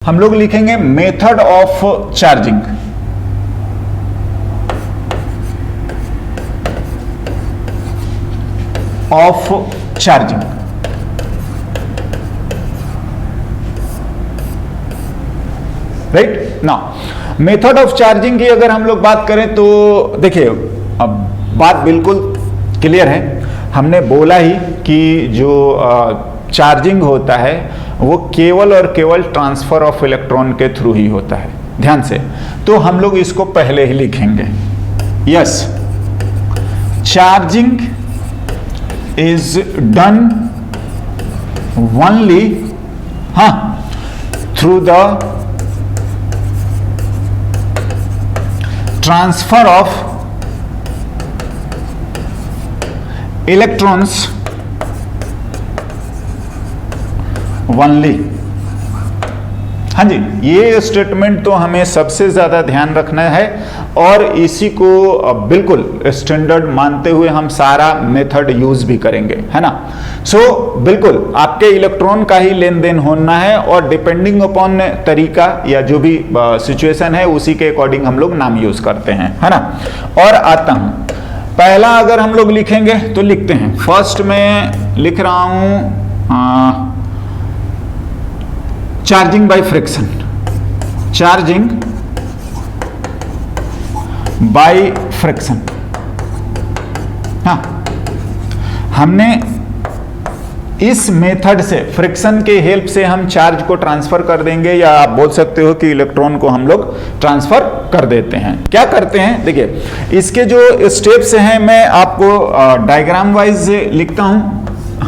हम लोग लिखेंगे method of charging. Of charging, right. Now method of charging की अगर हम लोग बात करें तो देखिए, अब बात बिल्कुल क्लियर है। हमने बोला ही कि जो चार्जिंग होता है वो केवल और केवल ट्रांसफर ऑफ इलेक्ट्रॉन के थ्रू ही होता है, ध्यान से। तो हम लोग इसको पहले ही लिखेंगे, yes, charging is done only through the transfer of electrons only. हाँ जी, ये स्टेटमेंट तो हमें सबसे ज्यादा ध्यान रखना है और इसी को बिल्कुल स्टैंडर्ड मानते हुए हम सारा मेथड यूज भी करेंगे, है ना। सो बिल्कुल आपके इलेक्ट्रॉन का ही लेन देन होना है और डिपेंडिंग अपॉन तरीका या जो भी सिचुएशन है उसी के अकॉर्डिंग हम लोग नाम यूज करते हैं, है ना। और आता हूं, पहला अगर हम लोग लिखेंगे तो लिखते हैं, फर्स्ट में लिख रहा हूं charging by friction, charging by friction. हाँ, हमने इस मेथड से, फ्रिक्शन के हेल्प से हम चार्ज को ट्रांसफर कर देंगे, या आप बोल सकते हो कि इलेक्ट्रॉन को हम लोग ट्रांसफर कर देते हैं। क्या करते हैं, देखिए इसके जो स्टेप्स हैं मैं आपको डायग्राम वाइज लिखता हूं।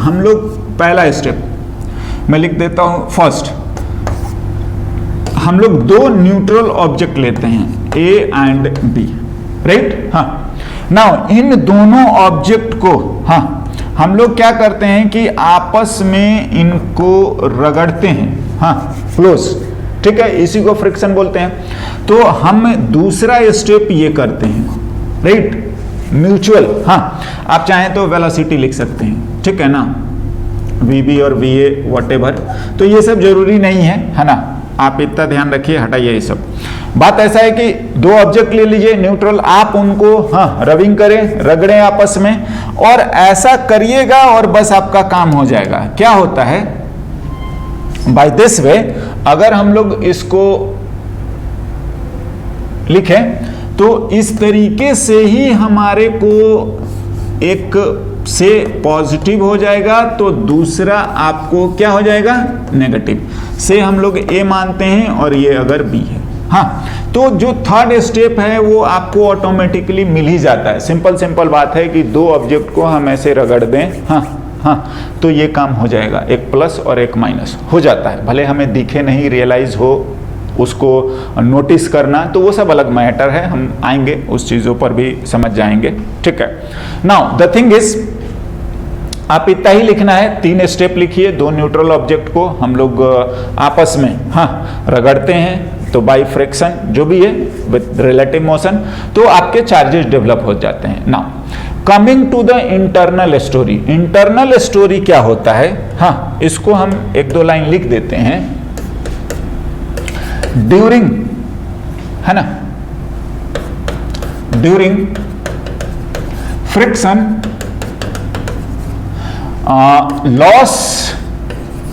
हम लोग पहला स्टेप मैं लिख देता हूं, फर्स्ट हम लोग दो न्यूट्रल ऑब्जेक्ट लेते हैं, ए एंड बी, राइट। हाँ, नाउ इन दोनों ऑब्जेक्ट को हम लोग क्या करते हैं कि आपस में इनको रगड़ते हैं, क्लोज, ठीक है, इसी को फ्रिक्शन बोलते हैं। तो हम दूसरा स्टेप ये करते हैं, राइट, म्यूचुअल। आप चाहें तो वेलोसिटी लिख सकते हैं, ठीक है ना, वीबी और वीए व्हाटएवर, तो ये सब जरूरी नहीं है ना, आप इतना ध्यान रखिए, हटाइए ये सब। बात ऐसा है कि दो ऑब्जेक्ट ले लीजिए न्यूट्रल, आप उनको रबिंग करें, रगड़ें आपस में, और ऐसा करिएगा और बस आपका काम हो जाएगा। क्या होता है, बाय दिस वे अगर हम लोग इसको लिखें तो इस तरीके से ही हमारे को एक से पॉजिटिव हो जाएगा तो दूसरा आपको क्या हो जाएगा, नेगेटिव। से हम लोग ए मानते हैं और ये अगर बी है, तो जो थर्ड स्टेप है वो आपको ऑटोमेटिकली मिल ही जाता है। सिंपल बात है कि दो ऑब्जेक्ट को हम ऐसे रगड़ दें, तो ये काम हो जाएगा, एक प्लस और एक माइनस हो जाता है। भले हमें दिखे नहीं, रियलाइज हो, उसको नोटिस करना, तो वो सब अलग मैटर है, हम आएंगे उस चीज़ों पर भी समझ जाएंगे, ठीक है। नाउ द थिंग इज, आप इतना ही लिखना है, 3 स्टेप लिखिए। दो न्यूट्रल ऑब्जेक्ट को हम लोग आपस में रगड़ते हैं, तो बाय फ्रिक्शन जो भी है विद रिलेटिव मोशन, तो आपके चार्जेस डेवलप हो जाते हैं। Now coming to the internal story. Internal story क्या होता है, इसको हम 1-2 लाइन लिख देते हैं। ड्यूरिंग, है ना, during friction loss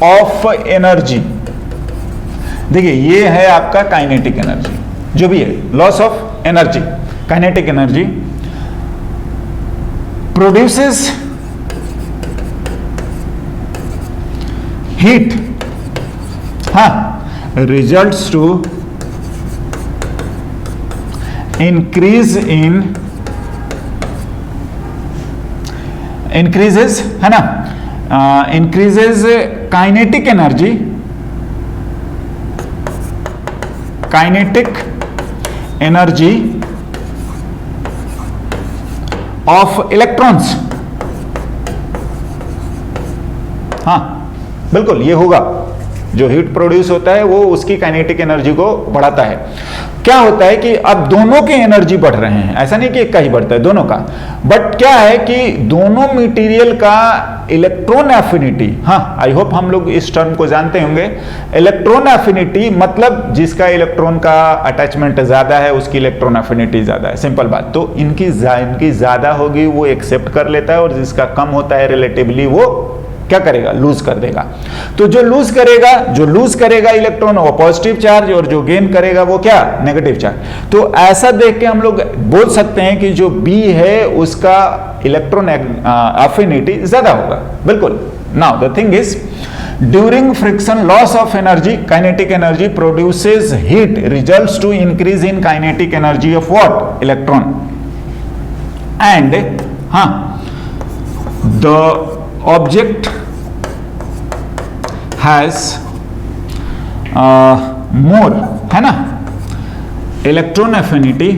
of energy, देखिए ये है आपका काइनेटिक एनर्जी, जो भी है loss of energy, kinetic energy produces heat, results to increase in, increases, है ना, increases kinetic energy, kinetic energy of electrons. बिल्कुल ये होगा, जो हीट प्रोड्यूस होता है वो उसकी काइनेटिक एनर्जी को बढ़ाता है। क्या होता है कि अब दोनों की एनर्जी बढ़ रहे हैं, ऐसा नहीं कि एक का ही बढ़ता है, दोनों का। बट क्या है कि दोनों मटेरियल का इलेक्ट्रॉन एफिनिटी, हाँ आई होप हम लोग इस टर्म को जानते होंगे। इलेक्ट्रॉन एफिनिटी मतलब जिसका इलेक्ट्रॉन का अटैचमेंट ज्यादा है उसकी इलेक्ट्रॉन एफिनिटी ज्यादा है, सिंपल बात। तो इनकी ज्यादा होगी वो एक्सेप्ट कर लेता है, और जिसका कम होता है रिलेटिवली वो क्या करेगा, लूज कर देगा। तो जो लूज करेगा इलेक्ट्रॉन वो पॉजिटिव चार्ज, और जो गेन करेगा वो क्या, नेगेटिव चार्ज। तो ऐसा देख के हम लोग बोल सकते हैं कि जो बी है उसका इलेक्ट्रॉन एफिनिटी ज्यादा होगा, बिल्कुल। Now the thing is, during friction loss of energy, kinetic energy produces heat, results to increase in kinetic energy of what, electron. And the object has more, है ना, electron affinity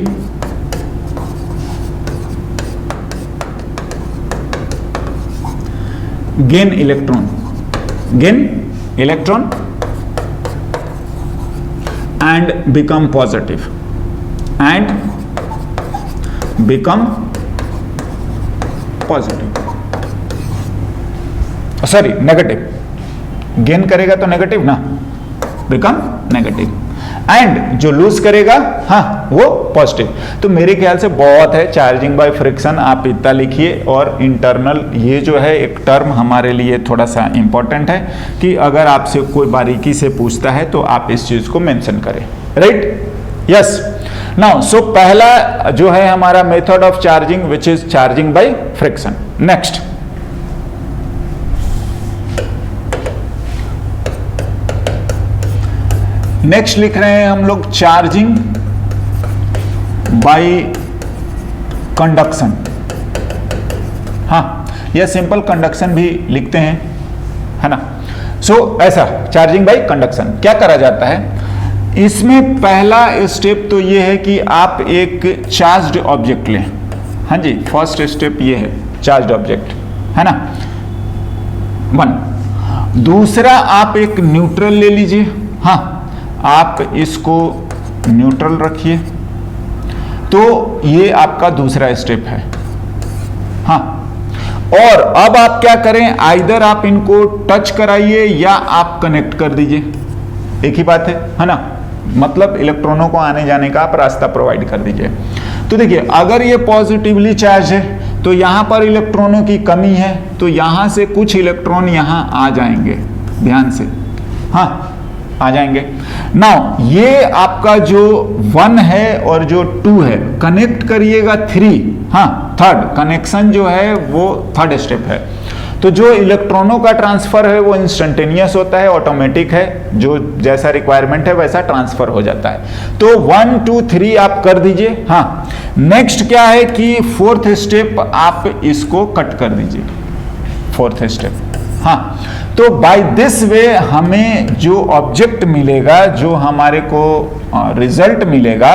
gain electron and become positive sorry negative. Gain करेगा तो negative ना, become negative. And जो lose करेगा हाँ वो positive. तो मेरे ख्याल से बहुत है चार्जिंग बाय फ्रिक्शन, आप इतना लिखिए। और इंटरनल ये जो है एक टर्म हमारे लिए थोड़ा सा इंपॉर्टेंट है कि अगर आपसे कोई बारीकी से पूछता है तो आप इस चीज को मेंशन करें, राइट। यस, नाउ सो पहला जो है हमारा method of charging which is charging by friction. Next लिख रहे हैं हम लोग चार्जिंग बाय कंडक्शन। हाँ, यह सिंपल कंडक्शन भी लिखते हैं, है ना। सो ऐसा चार्जिंग बाय कंडक्शन क्या करा जाता है, इसमें पहला स्टेप तो यह है कि आप एक चार्ज्ड ऑब्जेक्ट लें। हाँ जी, फर्स्ट स्टेप ये है चार्ज्ड ऑब्जेक्ट, है ना, वन। दूसरा आप एक न्यूट्रल ले लीजिए। हाँ, आप इसको न्यूट्रल रखिए, तो ये आपका दूसरा स्टेप है। हाँ, और अब आप क्या करें, आइदर आप इनको टच कराइए या आप कनेक्ट कर दीजिए, एक ही बात है ना। मतलब इलेक्ट्रॉनों को आने जाने का आप रास्ता प्रोवाइड कर दीजिए। तो देखिए, अगर ये पॉजिटिवली चार्ज है तो यहां पर इलेक्ट्रॉनों की कमी है, तो यहां से कुछ इलेक्ट्रॉन यहां आ जाएंगे, ध्यान से, हाँ आ जाएंगे। नाउ ये आपका जो 1 है और जो 2 है, कनेक्ट करिएगा 3, हाँ थर्ड कनेक्शन जो है वो थर्ड स्टेप है। तो जो इलेक्ट्रॉनों का ट्रांसफर है वो इंस्टेंटेनियस होता है, ऑटोमेटिक है, जो जैसा रिक्वायरमेंट है वैसा ट्रांसफर हो जाता है। तो 1 2 3 आप कर दीजिए। हाँ, नेक्स्ट क्या है कि फोर्थ स्टेप आप इसको कट कर दीजिए, फोर्थ स्टेप। हाँ, तो बाय दिस वे हमें जो ऑब्जेक्ट मिलेगा, जो हमारे को रिजल्ट मिलेगा,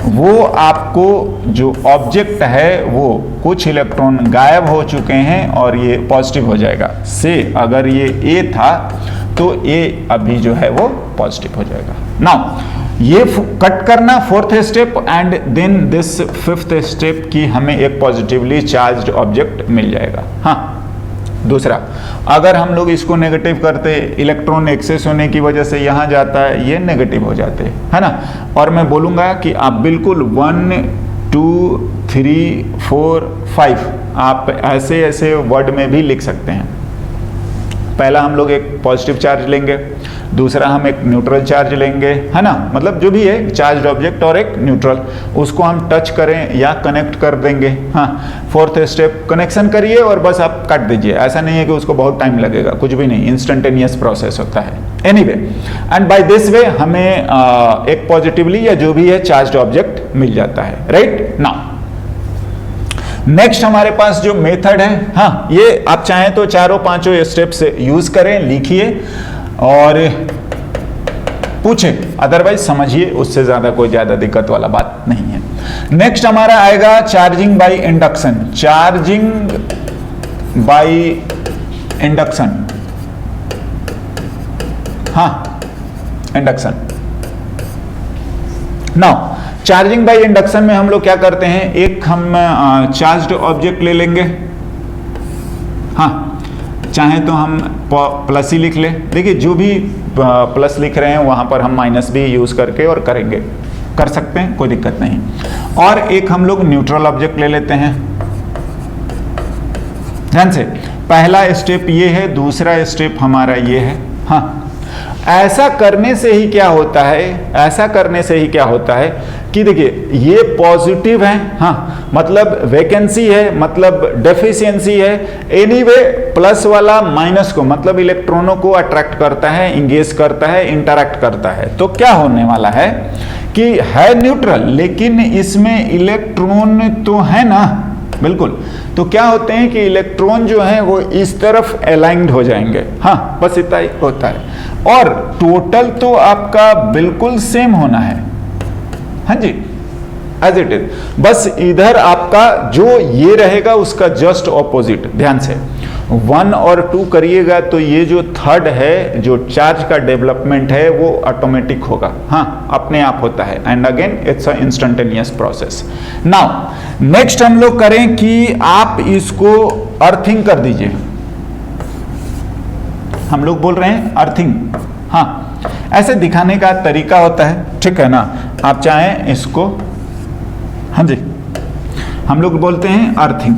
वो आपको जो ऑब्जेक्ट है वो कुछ इलेक्ट्रॉन गायब हो चुके हैं और ये पॉजिटिव हो जाएगा। से अगर ये ए था तो ए अभी जो है वो पॉजिटिव हो जाएगा। नाउ ये कट करना fourth step, and then this fifth step की हमें एक पॉजिटिवली चार्ज्ड ऑब्जेक्ट मिल जाएगा। हाँ, दूसरा, अगर हम लोग इसको नेगेटिव करते, इलेक्ट्रॉन एक्सेस होने की वजह से यहाँ जाता है, ये नेगेटिव हो जाते हैं, है ना। और मैं बोलूँगा कि आप बिल्कुल 1 2 3 4 5 आप ऐसे ऐसे वर्ड में भी लिख सकते हैं। पहला हम लोग एक पॉजिटिव चार्ज लेंगे, दूसरा हम एक न्यूट्रल चार्ज लेंगे, है ना, मतलब जो भी है चार्ज्ड ऑब्जेक्ट और एक न्यूट्रल, उसको हम टच करें या कनेक्ट कर देंगे। हाँ, फोर्थ स्टेप कनेक्शन करिए और बस आप काट दीजिए। ऐसा नहीं है कि उसको बहुत टाइम लगेगा, कुछ भी नहीं, इंस्टेंटेनियस प्रोसेस होता है। Anyway, and by this way हमें एक पॉजिटिवली या जो भी है चार्ज्ड ऑब्जेक्ट मिल जाता है, राइट। नाउ नेक्स्ट हमारे पास जो मेथड है, हाँ ये आप चाहें तो चारों पांचों स्टेप्स यूज करें, लिखिए और पूछें, अदरवाइज समझिए, उससे ज्यादा कोई ज्यादा दिक्कत वाला बात नहीं है। नेक्स्ट हमारा आएगा charging by induction. Charging by induction हाँ, induction. Now charging by induction में हम लोग क्या करते हैं, एक हम चार्ज्ड ऑब्जेक्ट ले लेंगे, हाँ, चाहे तो हम प्लस ही लिख ले, देखिए जो भी प्लस लिख रहे हैं वहां पर हम माइनस भी यूज करके और करेंगे, कर सकते हैं, कोई दिक्कत नहीं। और एक हम लोग न्यूट्रल ऑब्जेक्ट ले लेते हैं। ध्यान से, पहला स्टेप ये है, दूसरा स्टेप हमारा ये है, हाँ। ऐसा करने से ही क्या होता है, ऐसा करने से ही क्या होता है कि देखिए ये पॉजिटिव है, हाँ, मतलब वैकेंसी है, मतलब डेफिशिएंसी है, एनीवे प्लस वाला माइनस को मतलब इलेक्ट्रॉनों को अट्रैक्ट करता है, इंगेज करता है, इंटरैक्ट करता है। तो क्या होने वाला है कि है न्यूट्रल लेकिन इसमें इलेक्ट्रॉन तो है ना, बिल्कुल। तो क्या होते हैं कि इलेक्ट्रॉन जो है वो इस तरफ अलाइंड हो जाएंगे, हाँ, बस इतना ही होता है। और टोटल तो आपका बिल्कुल सेम होना है, हाँ जी, एज इट इज, बस इधर आपका जो ये रहेगा उसका जस्ट ऑपोजिट। ध्यान से 1 और 2 करिएगा तो ये जो थर्ड है, जो चार्ज का डेवलपमेंट है वो ऑटोमेटिक होगा, हाँ, अपने आप होता है। And again it's a instantaneous process. Now next हम लोग करें कि आप इसको अर्थिंग कर दीजिए। हम लोग बोल रहे हैं अर्थिंग, हाँ, ऐसे दिखाने का तरीका होता है, ठीक है ना। आप चाहें इसको, हाँ जी, हम लोग बोलते हैं अर्थिंग,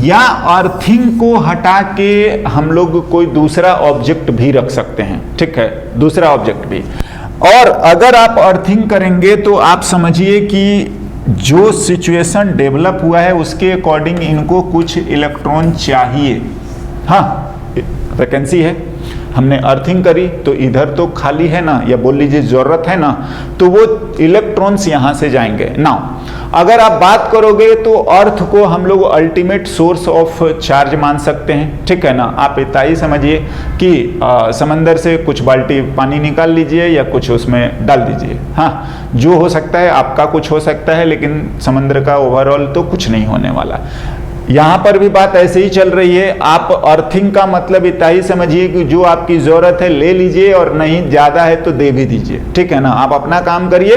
या अर्थिंग को हटा के हम लोग कोई दूसरा ऑब्जेक्ट भी रख सकते हैं, ठीक है, दूसरा ऑब्जेक्ट भी। और अगर आप अर्थिंग करेंगे तो आप समझिए कि जो सिचुएशन डेवलप हुआ है उसके अकॉर्डिंग इनको कुछ इलेक्ट्रॉन चाहिए, हाँ, वैकेंसी है, हमने अर्थिंग करी तो इधर तो खाली है ना, या बोल लीजिए जरूरत है ना, तो वो इलेक्ट्रॉन्स यहां से जाएंगे। नाउ अगर आप बात करोगे तो अर्थ को हम लोग अल्टीमेट सोर्स ऑफ चार्ज मान सकते हैं, ठीक है ना। आप इतना ही समझिए कि समंदर से कुछ बाल्टी पानी निकाल लीजिए या कुछ उसमें डाल दीजिए, हाँ, जो हो सकता है आपका कुछ हो सकता है, लेकिन समंदर का ओवरऑल तो कुछ नहीं होने वाला। यहां पर भी बात ऐसे ही चल रही है। आप अर्थिंग का मतलब इतना ही समझिए कि जो आपकी जरूरत है ले लीजिए और नहीं ज्यादा है तो दे भी दीजिए, ठीक है ना। आप अपना काम करिए,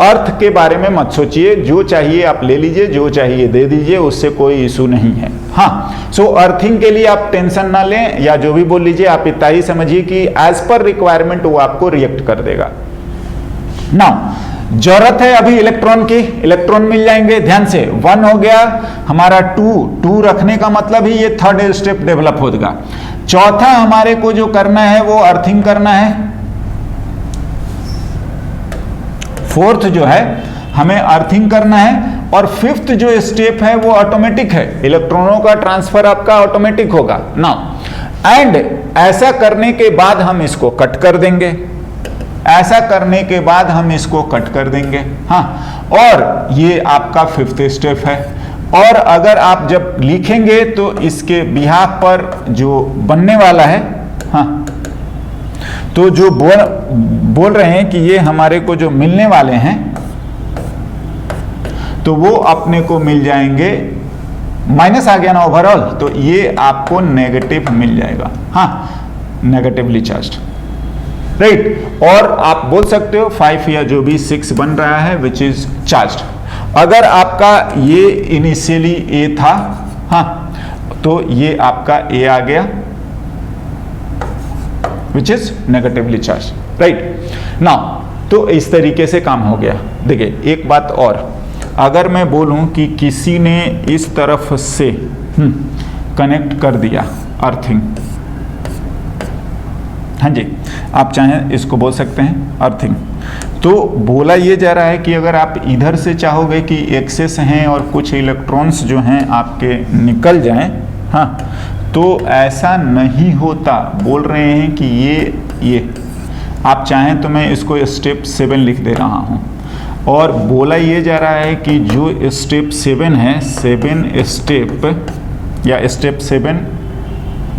अर्थ के बारे में मत सोचिए, जो चाहिए आप ले लीजिए, जो चाहिए दे दीजिए, उससे कोई इशू नहीं है, हाँ। सो अर्थिंग के लिए आप टेंशन ना लें, या जो भी बोल लीजिए, आप इतना ही समझिए कि एज पर रिक्वायरमेंट वो आपको रिएक्ट कर देगा। नाउ जरूरत है अभी इलेक्ट्रॉन की, इलेक्ट्रॉन मिल जाएंगे। ध्यान से 1 हो गया हमारा, 2 रखने का मतलब ही ये थर्ड स्टेप डेवलप होगा। चौथा हमारे को जो करना है वो अर्थिंग करना है। फोर्थ जो है हमें अर्थिंग करना है, और फिफ्थ जो स्टेप है वो ऑटोमेटिक है, इलेक्ट्रॉनों का ट्रांसफर आपका ऑटोमेटिक होगा ना। एंड ऐसा करने के बाद हम इसको कट कर देंगे, ऐसा करने के बाद हम इसको कट कर देंगे, हाँ। और ये आपका फिफ्थ स्टेप है। और अगर आप जब लिखेंगे तो इसके बिहाफ पर जो बनने वाला है, हाँ, तो जो बोल रहे हैं कि ये हमारे को जो मिलने वाले हैं तो वो अपने को मिल जाएंगे, माइनस आ गया ना ओवरऑल, तो ये आपको नेगेटिव मिल जाएगा, हाँ, नेगेटिवली चार्ज्ड, राइट। और आप बोल सकते हो 5 या जो भी 6 बन रहा है विच इज चार्ज्ड। अगर आपका ये इनिशियली ए था, हाँ, तो ये आपका ए आ गया which is negatively charge, right. Now तो इस तरीके से काम हो गया। देखिए एक बात और, अगर मैं बोलूं कि किसी ने इस तरफ से कनेक्ट कर दिया अर्थिंग, हाँ जी, आप चाहें इसको बोल सकते हैं अर्थिंग, तो बोला ये जा रहा है कि अगर आप इधर से चाहोगे कि एक्सेस हैं और कुछ इलेक्ट्रॉन्स जो हैं आपके निकल जाएं, हाँ, तो ऐसा नहीं होता। बोल रहे हैं कि ये आप चाहें तो मैं इसको स्टेप 7 लिख दे रहा हूँ, और बोला ये जा रहा है कि जो स्टेप 7 है, 7 स्टेप या स्टेप 7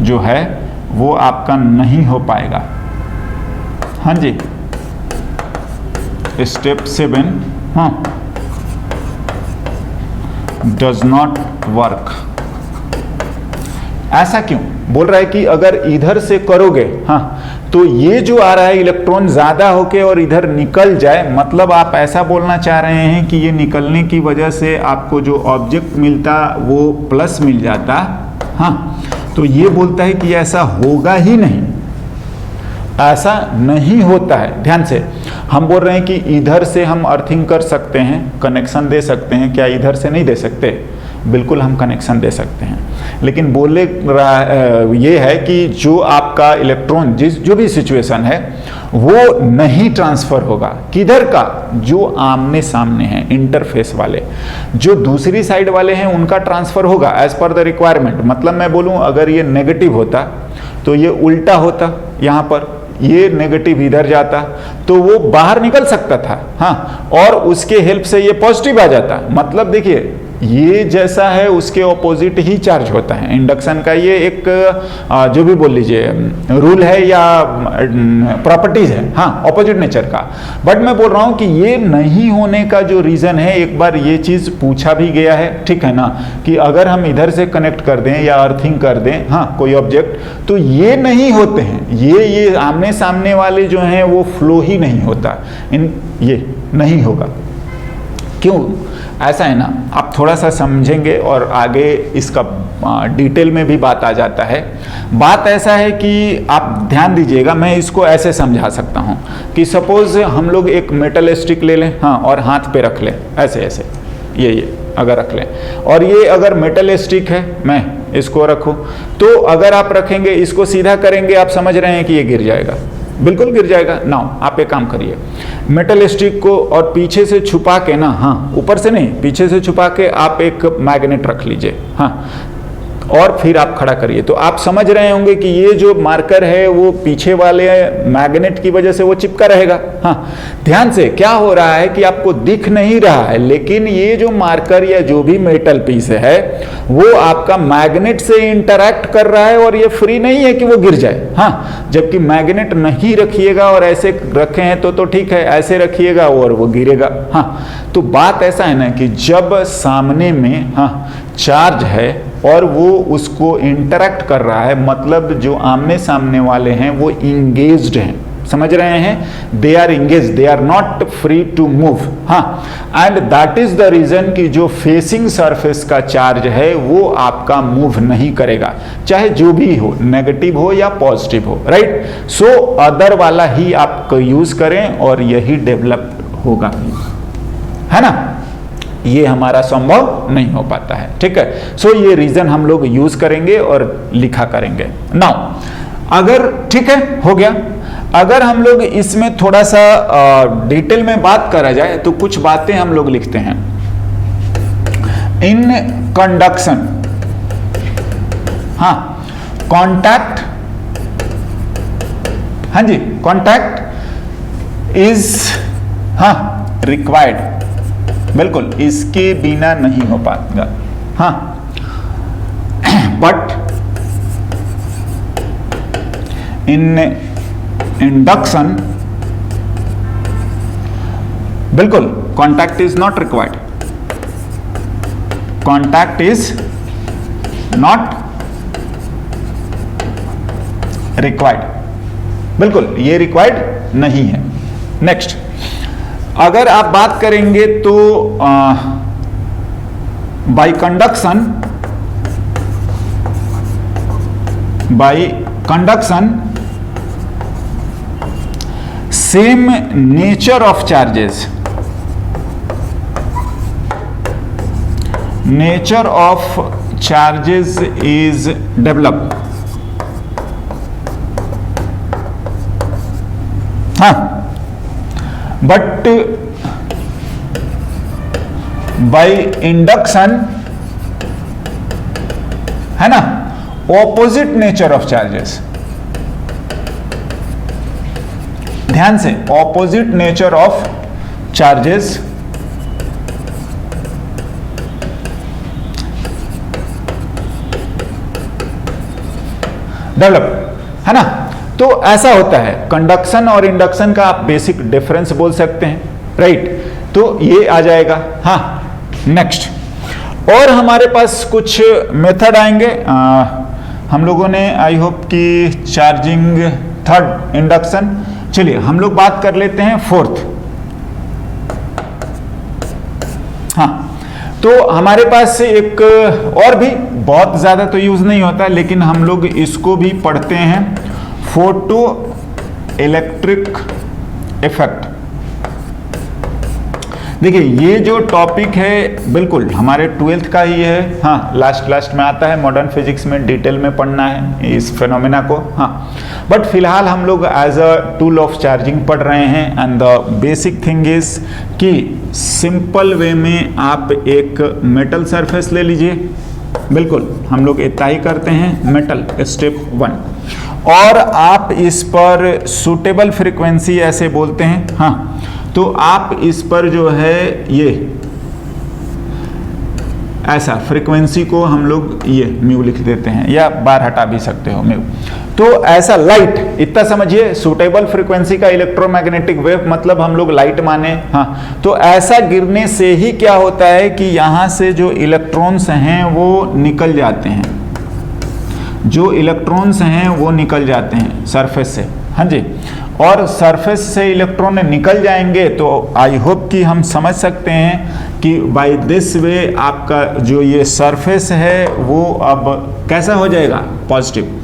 जो है वो आपका नहीं हो पाएगा, हाँ जी, स्टेप 7 हाँ डज नॉट वर्क। ऐसा क्यों बोल रहा है कि अगर इधर से करोगे हाँ तो ये जो आ रहा है इलेक्ट्रॉन ज्यादा होके और इधर निकल जाए, मतलब आप ऐसा बोलना चाह रहे हैं कि ये निकलने की वजह से आपको जो ऑब्जेक्ट मिलता वो प्लस मिल जाता। हाँ, तो ये बोलता है कि ऐसा होगा ही नहीं, ऐसा नहीं होता है। ध्यान से, हम बोल रहे हैं कि इधर से हम अर्थिंग कर सकते हैं, कनेक्शन दे सकते हैं, क्या इधर से नहीं दे सकते? बिल्कुल हम कनेक्शन दे सकते हैं, लेकिन बोले ये है कि जो आपका इलेक्ट्रॉन जो भी सिचुएशन है वो नहीं ट्रांसफर होगा। किधर का? जो आमने सामने हैं, इंटरफेस वाले। जो दूसरी साइड वाले हैं उनका ट्रांसफर होगा एज पर द रिक्वायरमेंट। मतलब मैं बोलूं अगर ये नेगेटिव होता तो ये उल्टा होता, यहाँ पर ये नेगेटिव इधर जाता तो वो बाहर निकल सकता था। हाँ, और उसके हेल्प से ये पॉजिटिव आ जाता। मतलब देखिए ये जैसा है उसके ऑपोजिट ही चार्ज होता है। इंडक्शन का ये एक जो भी बोल लीजिए रूल है या प्रॉपर्टीज है, हाँ, ऑपोजिट नेचर का। बट मैं बोल रहा हूं कि ये नहीं होने का जो रीजन है, एक बार ये चीज पूछा भी गया है, ठीक है ना, कि अगर हम इधर से कनेक्ट कर दें या अर्थिंग कर दें हाँ कोई ऑब्जेक्ट, तो ये नहीं होते हैं। ये आमने सामने वाले जो हैं वो फ्लो ही नहीं होता, ये नहीं होगा। क्यों ऐसा है ना, आप थोड़ा सा समझेंगे और आगे इसका डिटेल में भी बात आ जाता है। बात ऐसा है कि आप ध्यान दीजिएगा, मैं इसको ऐसे समझा सकता हूं कि सपोज हम लोग एक मेटल स्टिक ले लें हाँ, और हाथ पे रख लें ऐसे ऐसे, ये अगर रख लें, और ये अगर मेटल स्टिक है, मैं इसको रखूं, तो अगर आप रखेंगे इसको सीधा करेंगे, आप समझ रहे हैं कि ये गिर जाएगा, बिल्कुल गिर जाएगा। नाउ आप एक काम करिए, मेटल स्टिक को और पीछे से छुपा के ना, हाँ ऊपर से नहीं, पीछे से छुपा के आप एक मैग्नेट रख लीजिए हाँ, और फिर आप खड़ा करिए, तो आप समझ रहे होंगे कि ये जो मार्कर है वो पीछे वाले मैग्नेट की वजह से वो चिपका रहेगा। हाँ, ध्यान से, क्या हो रहा है कि आपको दिख नहीं रहा है, लेकिन ये जो मार्कर या जो भी मेटल पीस है वो आपका मैग्नेट से इंटरैक्ट कर रहा है और ये फ्री नहीं है कि वो गिर जाए। हाँ, जबकि मैग्नेट नहीं रखिएगा और ऐसे रखे हैं तो ठीक है, ऐसे रखिएगा और वो गिरेगा। हाँ, तो बात ऐसा है ना कि जब सामने में हाँ चार्ज है और वो उसको इंटरैक्ट कर रहा है, मतलब जो आमने सामने वाले हैं वो इंगेज्ड हैं, समझ रहे हैं, they are engaged, they are not free to move. हाँ, and that is the reason कि जो फेसिंग सरफेस का चार्ज है वो आपका मूव नहीं करेगा, चाहे जो भी हो, नेगेटिव हो या पॉजिटिव हो, राइट। सो अदर वाला ही आप यूज करें और यही डेवलप होगा, है ना। ये हमारा संभव नहीं हो पाता है, ठीक है। सो ये रीजन हम लोग यूज करेंगे और लिखा करेंगे। नाउ अगर ठीक है हो गया, अगर हम लोग इसमें थोड़ा सा डिटेल में बात करा जाए तो कुछ बातें हम लोग लिखते हैं। इन कंडक्शन हाँ कॉन्टैक्ट, हाँ जी कॉन्टैक्ट इज हाँ रिक्वायर्ड, बिल्कुल इसके बिना नहीं हो पाएगा। हाँ, बट इन इंडक्शन बिल्कुल contact is not required, contact is not required, बिल्कुल ये रिक्वायर्ड नहीं है। नेक्स्ट, अगर आप बात करेंगे तो bye conduction same nature of charges, nature of charges is develop. हाँ, बट बाय इंडक्शन है ना, ऑपोजिट नेचर ऑफ चार्जेस, ध्यान से, opposite nature of charges develop, है ना। तो ऐसा होता है, कंडक्शन और इंडक्शन का आप बेसिक डिफरेंस बोल सकते हैं, राइट। तो ये आ जाएगा। हाँ, नेक्स्ट, और हमारे पास कुछ मेथड आएंगे हम लोगों ने आई होप कि चार्जिंग थर्ड इंडक्शन। चलिए हम लोग बात कर लेते हैं फोर्थ। हाँ, तो हमारे पास एक और भी बहुत ज़्यादा तो यूज़ नहीं होता, लेकिन हम लोग इसको भी पढ़ते हैं, फोटो इलेक्ट्रिक इफेक्ट। देखिए ये जो टॉपिक है बिल्कुल हमारे 12th का ही है। हाँ, लास्ट में आता है, मॉडर्न फिजिक्स में डिटेल में पढ़ना है इस फिनोमेना को। हाँ, बट फिलहाल हम लोग as a tool of charging पढ़ रहे हैं। And the basic thing is कि सिंपल वे में आप एक मेटल सरफेस ले लीजिए। बिल्कुल हम लोग इतना ही करते हैं, मेटल स्टेप 1, और आप इस पर सूटेबल फ्रीक्वेंसी ऐसे बोलते हैं। हाँ, तो आप इस पर जो है ये ऐसा फ्रीक्वेंसी को हम लोग ये म्यू लिख देते हैं, या बार हटा भी सकते हो म्यू। तो ऐसा लाइट, इतना समझिए, सूटेबल फ्रीक्वेंसी का इलेक्ट्रोमैग्नेटिक वेव मतलब हम लोग लाइट माने। हाँ, तो ऐसा गिरने से ही क्या होता है कि यहां से जो इलेक्ट्रॉन्स हैं वो निकल जाते हैं, जो इलेक्ट्रॉन्स हैं वो निकल जाते हैं सरफेस से। हाँ जी, और सरफेस से इलेक्ट्रॉन निकल जाएंगे तो आई होप कि हम समझ सकते हैं कि बाय दिस वे आपका जो ये सरफेस है वो अब कैसा हो जाएगा, पॉजिटिव।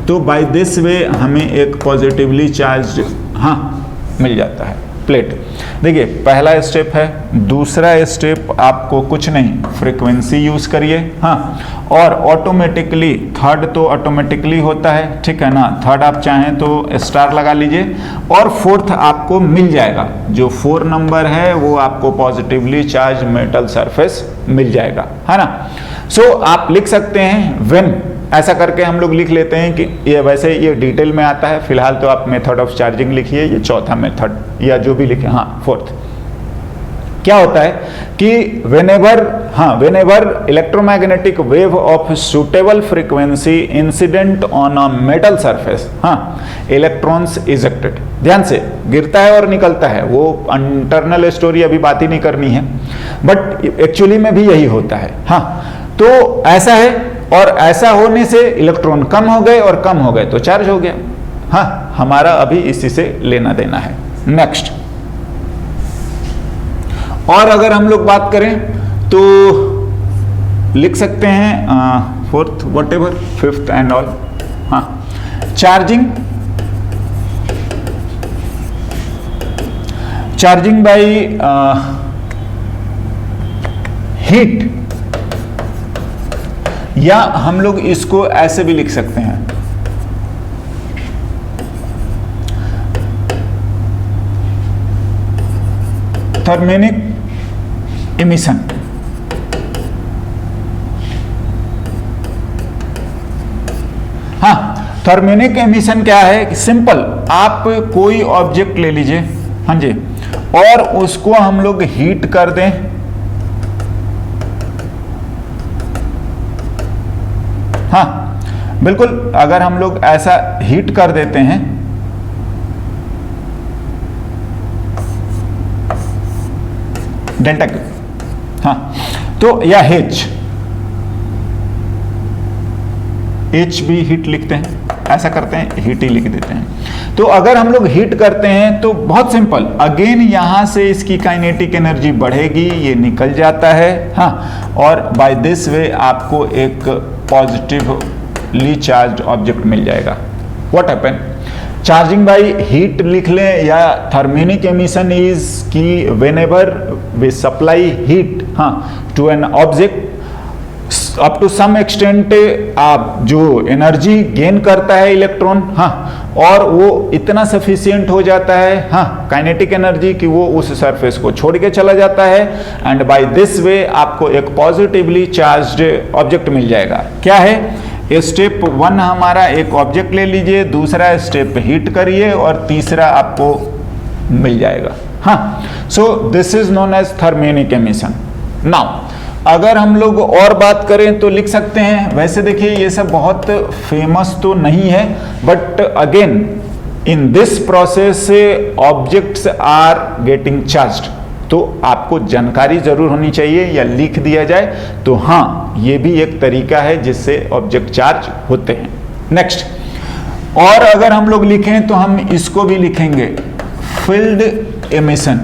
तो बाय दिस वे हमें एक पॉजिटिवली चार्ज हाँ मिल जाता है प्लेट। देखिए पहला स्टेप है। दूसरा स्टेप आपको कुछ नहीं, फ्रीक्वेंसी यूज करिए। हाँ, और ऑटोमेटिकली, थर्ड तो ऑटोमेटिकली होता है, ठीक है ना, थर्ड आप चाहें तो स्टार लगा लीजिए, और फोर्थ आपको मिल जाएगा। जो 4 नंबर है वो आपको पॉजिटिवली चार्ज मेटल सरफेस मिल जाएगा, है ना। सो आप लिख सकते हैं व्हेन, ऐसा करके हम लोग लिख लेते हैं कि ये वैसे ये डिटेल में आता है। फिलहाल तो आप मेथड ऑफ चार्जिंग लिखिए, ये चौथा मेथड या जो भी लिखे। हाँ, फोर्थ क्या होता है कि whenever electromagnetic wave of suitable frequency incident on a metal surface, हाँ, इलेक्ट्रॉन्स इजेक्टेड। ध्यान से, गिरता है और निकलता है, वो इंटरनल स्टोरी अभी बात ही नहीं करनी है, बट एक्चुअली में भी यही होता है। हाँ, तो ऐसा है, और ऐसा होने से इलेक्ट्रॉन कम हो गए और कम हो गए तो चार्ज हो गया। हाँ, हमारा अभी इसी से लेना देना है। नेक्स्ट, और अगर हम लोग बात करें तो लिख सकते हैं fourth, what ever, fifth and all. हाँ, चार्जिंग बाय हीट, या हम लोग इसको ऐसे भी लिख सकते हैं, थर्मिनिक इमिशन। हाँ, थर्मिनिक इमिशन क्या है, सिंपल, आप कोई ऑब्जेक्ट ले लीजिए, हाँ जी, और उसको हम लोग हीट कर दें। हाँ बिल्कुल, अगर हम लोग ऐसा हीट कर देते हैं डेल्टा क्यू, हाँ, तो या एच भी हीट लिखते हैं, ऐसा करते हैं, हीट ही लिख देते हैं। तो अगर हम लोग हीट करते हैं तो बहुत सिंपल, अगेन यहां से इसकी काइनेटिक एनर्जी बढ़ेगी, ये निकल जाता है। हाँ, और बाय दिस वे आपको एक पॉजिटिवली चार्ज ऑब्जेक्ट मिल जाएगा। What happen, charging by heat लिख लें, या थर्मिनिक एमिशन इज की व्हेनेवर वी सप्लाई हीट हाँ to an object up to some extent, आप जो एनर्जी गेन करता है इलेक्ट्रॉन, हाँ, और वो इतना सफिशियंट हो जाता है, हाँ, काइनेटिक एनर्जी, कि वो उस सरफेस को छोड़ के चला जाता है, एंड बाय दिस वे आपको एक पॉजिटिवली चार्ज्ड ऑब्जेक्ट मिल जाएगा। क्या है, स्टेप 1 हमारा, एक ऑब्जेक्ट ले लीजिए, दूसरा स्टेप हीट करिए, और तीसरा आपको मिल जाएगा। हाँ, so this is known as thermionic emission. Now अगर हम लोग और बात करें तो लिख सकते हैं, वैसे देखिए ये सब बहुत फेमस तो नहीं है, but again in this process objects are getting charged, तो आपको जानकारी जरूर होनी चाहिए, या लिख दिया जाए तो हाँ, ये भी एक तरीका है जिससे ऑब्जेक्ट चार्ज होते हैं। नेक्स्ट, और अगर हम लोग लिखें तो हम इसको भी लिखेंगे फील्ड एमिशन।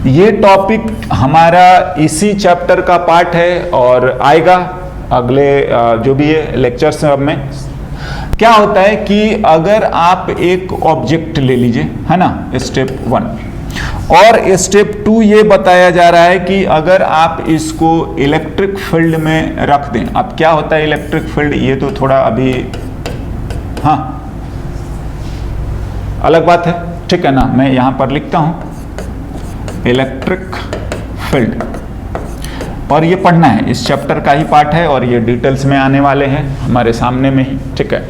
ये टॉपिक हमारा इसी चैप्टर का पार्ट है और आएगा अगले जो भी है लेक्चर्स में। क्या होता है कि अगर आप एक ऑब्जेक्ट ले लीजिए, है ना, स्टेप 1, और स्टेप 2 ये बताया जा रहा है कि अगर आप इसको इलेक्ट्रिक फील्ड में रख दें। अब क्या होता है इलेक्ट्रिक फील्ड, ये तो थोड़ा अभी हाँ अलग बात है, ठीक है ना। मैं यहां पर लिखता हूं इलेक्ट्रिक फील्ड, और ये पढ़ना है, इस चैप्टर का ही पार्ट है और ये डिटेल्स में आने वाले हैं हमारे सामने में ही, ठीक है।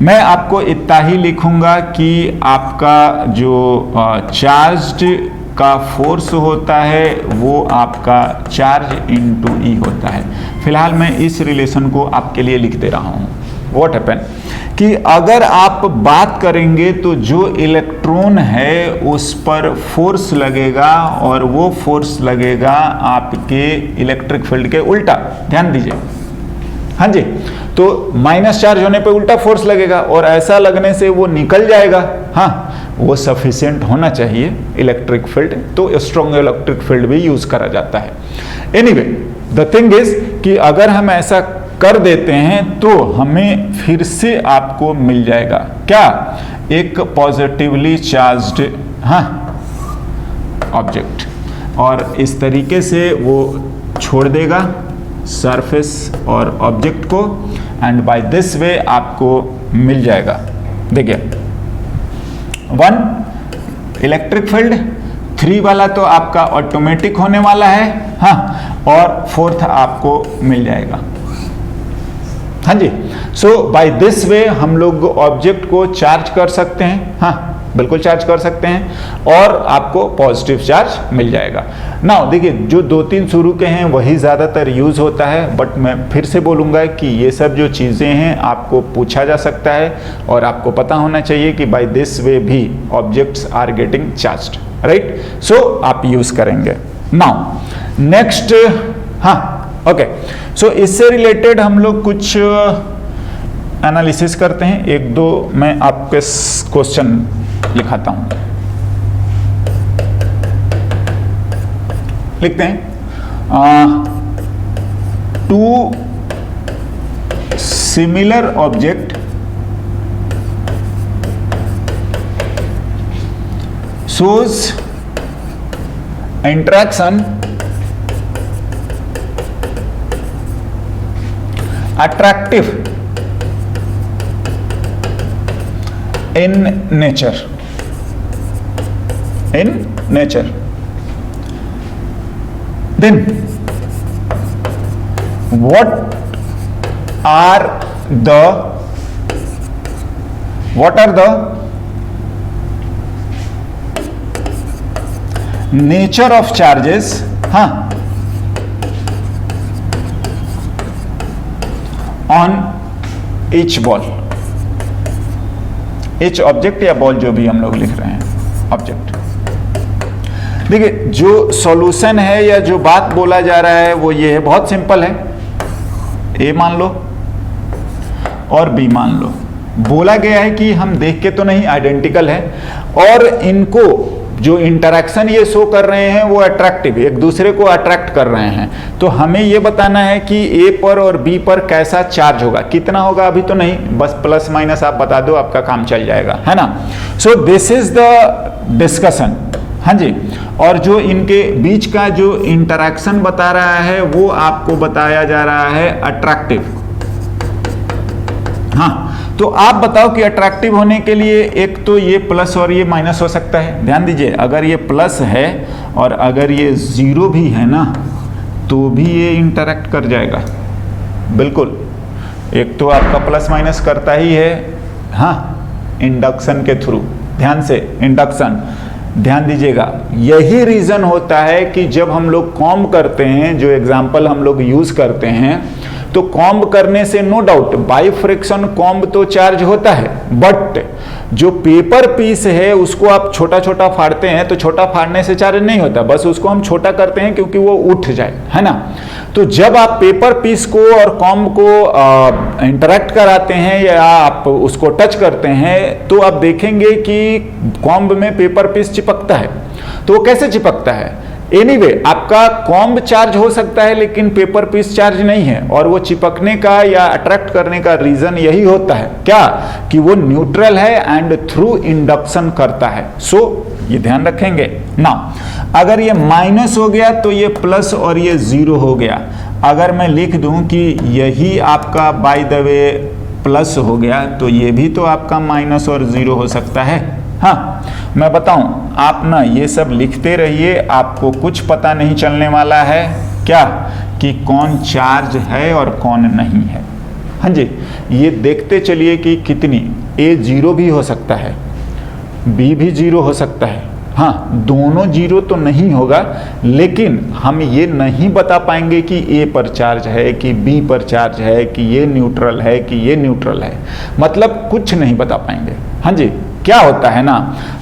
मैं आपको इतना ही लिखूंगा कि आपका जो चार्ज का फोर्स होता है वो आपका चार्ज इनटू ई होता है। फिलहाल मैं इस रिलेशन को आपके लिए लिख दे रहा हूं। व्हाट हैपन कि अगर आप बात करेंगे तो जो इलेक्ट्रॉन है उस पर फोर्स लगेगा और वो फोर्स लगेगा आपके इलेक्ट्रिक फील्ड के उल्टा। ध्यान दीजिए, हाँ जी, तो माइनस चार्ज होने पे उल्टा फोर्स लगेगा और ऐसा लगने से वो निकल जाएगा। हाँ, वो सफिशिएंट होना चाहिए इलेक्ट्रिक फील्ड, तो स्ट्रॉन्ग इलेक्ट्रिक फील्ड भी यूज करा जाता है। एनीवे, द थिंग इज कि अगर हम ऐसा कर देते हैं तो हमें फिर से आपको मिल जाएगा क्या, एक पॉजिटिवली चार्ज्ड ऑब्जेक्ट, और इस तरीके से वो छोड़ देगा सरफेस और ऑब्जेक्ट को, एंड बाय दिस वे आपको मिल जाएगा। देखिए 1 इलेक्ट्रिक फील्ड, 3 वाला तो आपका ऑटोमेटिक होने वाला है, हाँ, और 4th आपको मिल जाएगा। हाँ जी, सो बाय दिस वे हम लोग ऑब्जेक्ट को चार्ज कर सकते हैं, हाँ बिल्कुल चार्ज कर सकते हैं, और आपको पॉजिटिव चार्ज मिल जाएगा। नाउ देखिए, जो 2-3 शुरू के हैं वही ज़्यादातर यूज होता है, बट मैं फिर से बोलूँगा कि ये सब जो चीज़ें हैं आपको पूछा जा सकता है और आपको पता होना चाहिए कि बाय दिस वे भी objects are getting charged, right. So आप यूज करेंगे। नाउ नेक्स्ट, हाँ ओके, सो इससे रिलेटेड हम लोग कुछ एनालिसिस करते हैं। 1-2 मैं आपके क्वेश्चन लिखाता हूं, लिखते हैं। 2 similar object shows interaction attractive in nature, then what are the nature of charges on each ball, each object या बॉल जो भी हम लोग लिख रहे हैं ऑब्जेक्ट। देखिए, जो सॉल्यूशन है या जो बात बोला जा रहा है वो ये है, बहुत सिंपल है। ए मान लो और बी मान लो। बोला गया है कि हम देख के तो नहीं, आइडेंटिकल है, और इनको जो इंटरैक्शन ये शो कर रहे हैं वो अट्रैक्टिव, एक दूसरे को अट्रैक्ट कर रहे हैं। तो हमें ये बताना है कि ए पर और बी पर कैसा चार्ज होगा, कितना होगा अभी तो नहीं, बस प्लस माइनस आप बता दो, आपका काम चल जाएगा, है ना। सो दिस इज द डिस्कशन, हाँ जी। और जो इनके बीच का जो इंटरैक्शन बता रहा है वो आपको बताया जा रहा है अट्रैक्टिव। हाँ, तो आप बताओ कि अट्रैक्टिव होने के लिए एक तो ये प्लस और ये माइनस हो सकता है। ध्यान दीजिए, अगर ये प्लस है और अगर ये 0 भी है ना, तो भी ये इंटरैक्ट कर जाएगा, बिल्कुल। एक तो आपका प्लस माइनस करता ही है, हाँ, इंडक्शन के थ्रू। ध्यान से, इंडक्शन, ध्यान दीजिएगा, यही रीजन होता है कि जब हम लोग कॉम्ब करते हैं, जो एग्जाम्पल हम लोग यूज करते हैं, तो कॉम्ब करने से no doubt by friction comb तो चार्ज होता है, बट जो पेपर पीस है उसको आप छोटा छोटा फाड़ते हैं, तो छोटा फाड़ने से चार्ज नहीं होता, बस उसको हम छोटा करते हैं क्योंकि वो उठ जाए, है ना। तो जब आप पेपर पीस को और कॉम्ब को इंटरेक्ट कराते हैं या आप उसको टच करते हैं, तो आप देखेंगे कि कॉम्ब में पेपर पीस चिपकता है। तो वो कैसे चिपकता है? एनीवे, आपका कॉम्ब चार्ज हो सकता है लेकिन पेपर पीस चार्ज नहीं है, और वो चिपकने का या अट्रैक्ट करने का रीजन यही होता है क्या, कि वो न्यूट्रल है एंड थ्रू इंडक्शन करता है। सो ये ध्यान रखेंगे ना। अगर ये माइनस हो गया तो ये प्लस और ये जीरो हो गया। अगर मैं लिख दूं कि यही आपका बाय द वे प्लस हो गया, तो ये भी तो आपका माइनस और जीरो हो सकता है। हाँ, मैं बताऊं, आप ना ये सब लिखते रहिए, आपको कुछ पता नहीं चलने वाला है क्या, कि कौन चार्ज है और कौन नहीं है। हाँ जी, ये देखते चलिए कि कितनी, ए जीरो भी हो सकता है, बी भी जीरो हो सकता है। हाँ, दोनों जीरो तो नहीं होगा, लेकिन हम ये नहीं बता पाएंगे कि ए पर चार्ज है कि बी पर चार्ज है, कि ये न्यूट्रल है कि ये न्यूट्रल है, मतलब कुछ नहीं बता पाएंगे। हाँ जी, क्या होता है ना,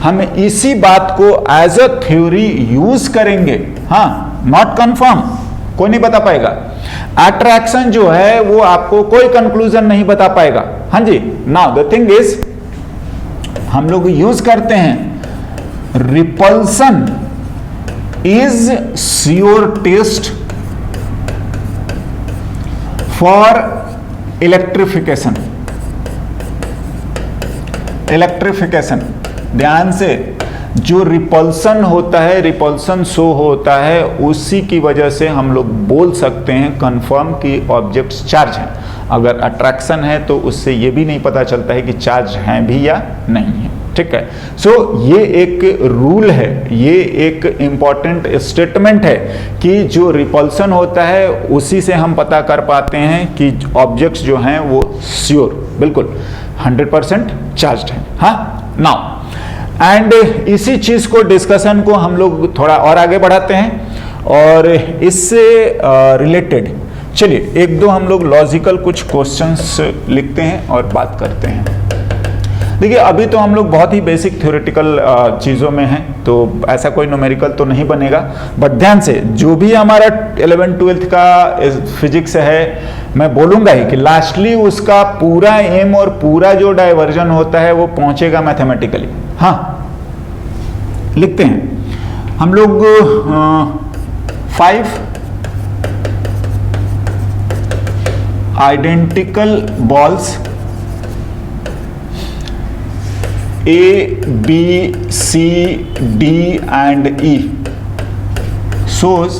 हम इसी बात को एज अ थ्योरी यूज करेंगे। हाँ, नॉट कंफर्म, कोई नहीं बता पाएगा। अट्रैक्शन जो है वो आपको कोई कंक्लूजन नहीं बता पाएगा। हाँ जी, नाउ द थिंग इज, हम लोग यूज करते हैं repulsion is sure test for electrification. Electrification, ध्यान से, जो रिपल्सन होता है, रिपल्सन शो होता है, उसी की वजह से हम लोग बोल सकते हैं कंफर्म कि ऑब्जेक्ट्स चार्ज हैं। अगर अट्रैक्शन है तो उससे ये भी नहीं पता चलता है कि चार्ज हैं भी या नहीं है। ठीक है, सो ये एक रूल है, ये एक इंपॉर्टेंट स्टेटमेंट है कि जो रिपल्सन होता है उसी से हम पता कर पाते हैं कि ऑब्जेक्ट्स जो हैं वो श्योर, बिल्कुल 100% चार्ज्ड है। हाँ, नाउ एंड इसी चीज को, डिस्कशन को हम लोग थोड़ा और आगे बढ़ाते हैं, और इससे रिलेटेड चलिए एक दो हम लोग लॉजिकल कुछ क्वेश्चंस लिखते हैं और बात करते हैं। देखिए, अभी तो हम लोग बहुत ही बेसिक थ्योरेटिकल चीज़ों में हैं, तो ऐसा कोई न्यूमेरिकल तो नहीं बनेगा, बट ध्यान से, जो भी हमारा 11th-12th का फिजिक्स है, मैं बोलूँगा ही कि लास्टली उसका पूरा एम और पूरा जो डाइवर्जन होता है वो पहुँचेगा मैथमेटिकली। हाँ, लिखते हैं हम लोग 5 identical balls A, B, C, D and E shows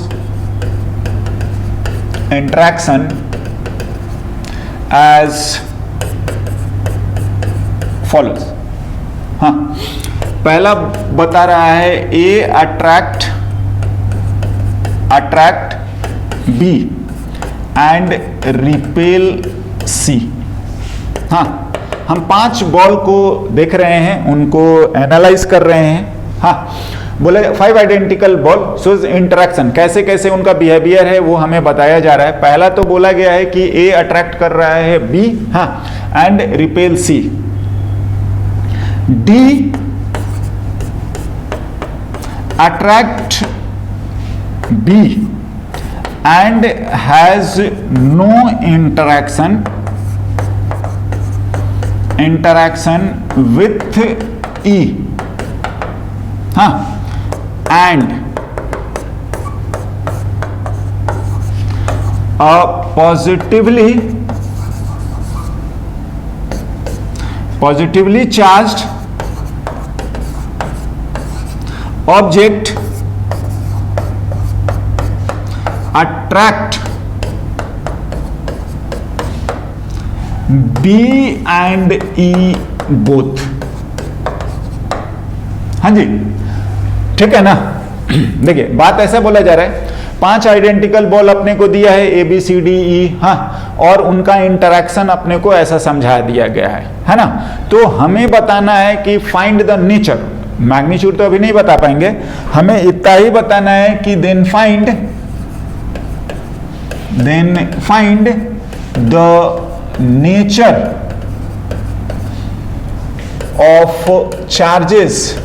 interaction as follows। हाँ, पहला बता रहा है A attract B and repel C। हाँ, हम 5 बॉल को देख रहे हैं, उनको एनालाइज कर रहे हैं। हाँ, बोले 5 आइडेंटिकल बॉल शोज इंटरेक्शन, कैसे कैसे उनका बिहेवियर है वो हमें बताया जा रहा है। पहला तो बोला गया है कि ए अट्रैक्ट कर रहा है बी, हाँ, and repel C. D attract B and has no interaction with E, हाँ, and a positively charged object attract B and E both। हाँ जी, ठीक है ना। देखिए, बात ऐसा बोला जा रहा है, 5 आइडेंटिकल बॉल अपने को दिया है A, B, C, D, E, हाँ, और उनका इंटरेक्शन अपने को ऐसा समझा दिया गया है ना। तो हमें बताना है कि फाइंड द नेचर, मैग्नीट्यूड तो अभी नहीं बता पाएंगे, हमें इतना ही बताना है कि then find the nature of charges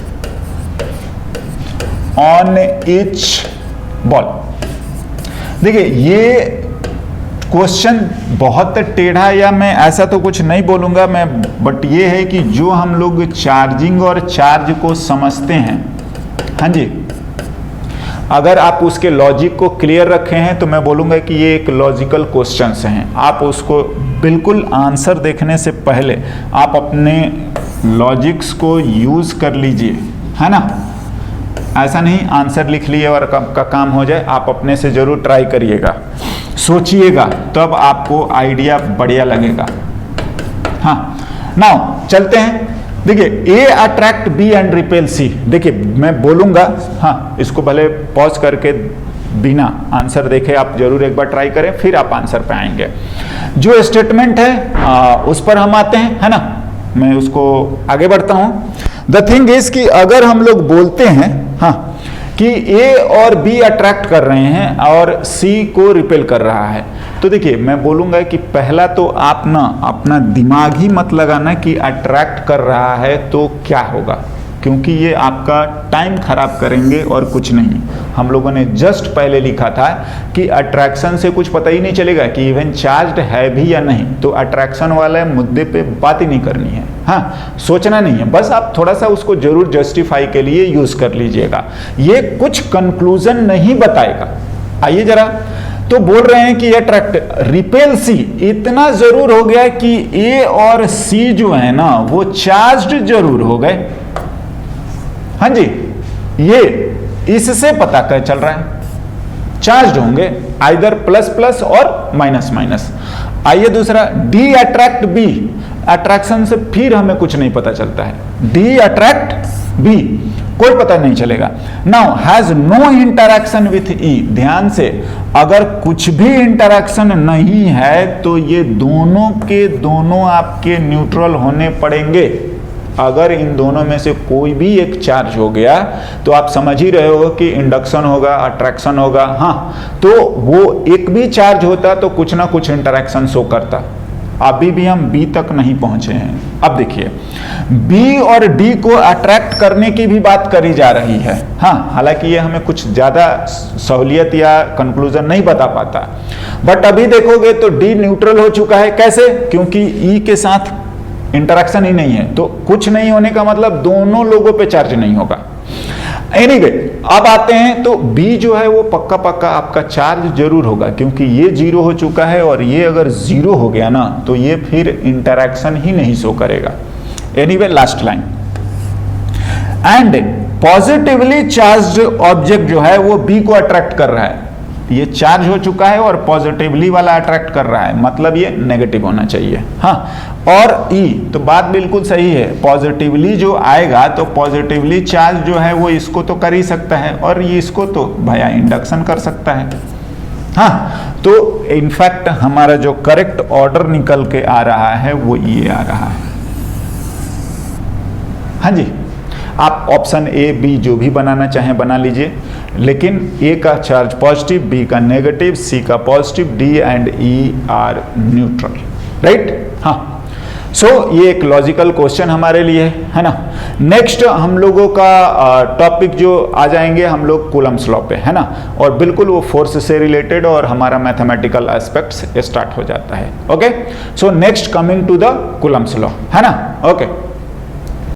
on each ball. देखिए ये क्वेश्चन बहुत टेढ़ा, या मैं ऐसा तो कुछ नहीं बोलूंगा मैं, बट ये है कि जो हम लोग चार्जिंग और चार्ज को समझते हैं, हाँ जी, अगर आप उसके लॉजिक को क्लियर रखे हैं तो मैं बोलूंगा कि ये एक लॉजिकल क्वेश्चंस हैं। आप उसको बिल्कुल आंसर देखने से पहले आप अपने लॉजिक्स को यूज कर लीजिए, है ना। ऐसा नहीं आंसर लिख लिए और का काम हो जाए। आप अपने से जरूर ट्राई करिएगा, सोचिएगा, तब आपको आइडिया बढ़िया लगेगा। हाँ, नाउ चलते हैं। देखिए ए अट्रैक्ट बी एंड रिपेल सी। देखिए मैं बोलूंगा, हाँ, इसको भले पॉज करके बिना आंसर देखे आप जरूर एक बार ट्राई करें, फिर आप आंसर पे आएंगे। जो स्टेटमेंट है उस पर हम आते हैं, है ना। मैं उसको आगे बढ़ता हूं। द थिंग इज कि अगर हम लोग बोलते हैं, हाँ, कि ए और बी अट्रैक्ट कर रहे हैं और सी को रिपेल कर रहा है, तो देखिए मैं बोलूंगा कि पहला तो आप ना अपना दिमाग ही मत लगाना कि अट्रैक्ट कर रहा है तो क्या होगा, क्योंकि ये आपका टाइम खराब करेंगे और कुछ नहीं। हम लोगों ने जस्ट पहले लिखा था कि अट्रैक्शन से कुछ पता ही नहीं चलेगा कि इवन चार्ज्ड है भी या नहीं, तो अट्रैक्शन वाले मुद्दे पे बात ही नहीं करनी है। हाँ, सोचना नहीं है, बस आप थोड़ा सा उसको जरूर जस्टिफाई के लिए यूज कर लीजिएगा। ये कुछ कंक्लूजन नहीं बताएगा। आइए जरा, तो बोल रहे हैं कि अट्रैक्ट रिपेल सी, इतना जरूर हो गया कि ए और सी जो है ना वो चार्ज्ड जरूर हो गए। हाँ जी, ये इससे पता कर चल रहा है चार्ज होंगे, आइदर प्लस प्लस और माइनस माइनस। आइए दूसरा, डी अट्रैक्ट बी, अट्रैक्शन से फिर हमें कुछ नहीं पता चलता है। डी अट्रैक्ट बी, कोई पता नहीं चलेगा। Now has no interaction with E, ध्यान से, अगर कुछ भी इंटरैक्शन नहीं है तो ये दोनों के दोनों आपके न्यूट्रल होने पड़ेंगे। अगर इन दोनों में से कोई भी एक चार्ज हो गया तो आप समझ ही रहे हो कि इंडक्शन होगा, अट्रैक्शन होगा। हाँ, तो वो एक भी चार्ज होता तो कुछ ना कुछ इंटरैक्शन शो करता। अभी भी हम बी तक नहीं पहुंचे हैं। अब देखिए, बी और डी को अट्रैक्ट करने की भी बात करी जा रही है। हाँ, हालांकि ये हमें कुछ ज्यादा सहूलियत या कंक्लूजन नहीं बता पाता, बट अभी देखोगे तो डी न्यूट्रल हो चुका है। कैसे? क्योंकि ई के साथ इंटरैक्शन ही नहीं है, तो कुछ नहीं होने का मतलब दोनों लोगों पे चार्ज नहीं होगा। एनीवे, अब आते हैं तो बी जो है वो पक्का पक्का आपका चार्ज जरूर होगा, क्योंकि ये जीरो हो चुका है और ये अगर जीरो हो गया ना तो ये फिर इंटरैक्शन ही नहीं शो करेगा। Anyway, last line, and positively charged object जो है वो बी को अट्रैक्ट कर रहा है। ये चार्ज हो चुका है और पॉजिटिवली वाला अट्रैक्ट कर रहा है, मतलब ये नेगेटिव होना चाहिए। हाँ, और ई, तो बात बिल्कुल सही है, पॉजिटिवली जो आएगा तो पॉजिटिवली चार्ज जो है वो इसको तो कर ही सकता है और ये इसको तो भैया इंडक्शन कर सकता है। हाँ, तो इनफैक्ट हमारा जो करेक्ट ऑर्डर निकल के आ रहा है वो ये आ रहा है। हाँ जी, आप ऑप्शन ए बी जो भी बनाना चाहें बना लीजिए, लेकिन ए का चार्ज पॉजिटिव, बी का नेगेटिव, सी का positive, D and E R neutral, right. हाँ, सो ये एक लॉजिकल क्वेश्चन हमारे लिए है ना। नेक्स्ट हम लोगों का टॉपिक जो आ जाएंगे हम लोग कूलम्स लॉ पे, है ना, और बिल्कुल वो फोर्स से रिलेटेड और हमारा मैथमेटिकल एस्पेक्ट्स स्टार्ट हो जाता है। Okay, so next coming to the Coulomb's law, है ना। ओके।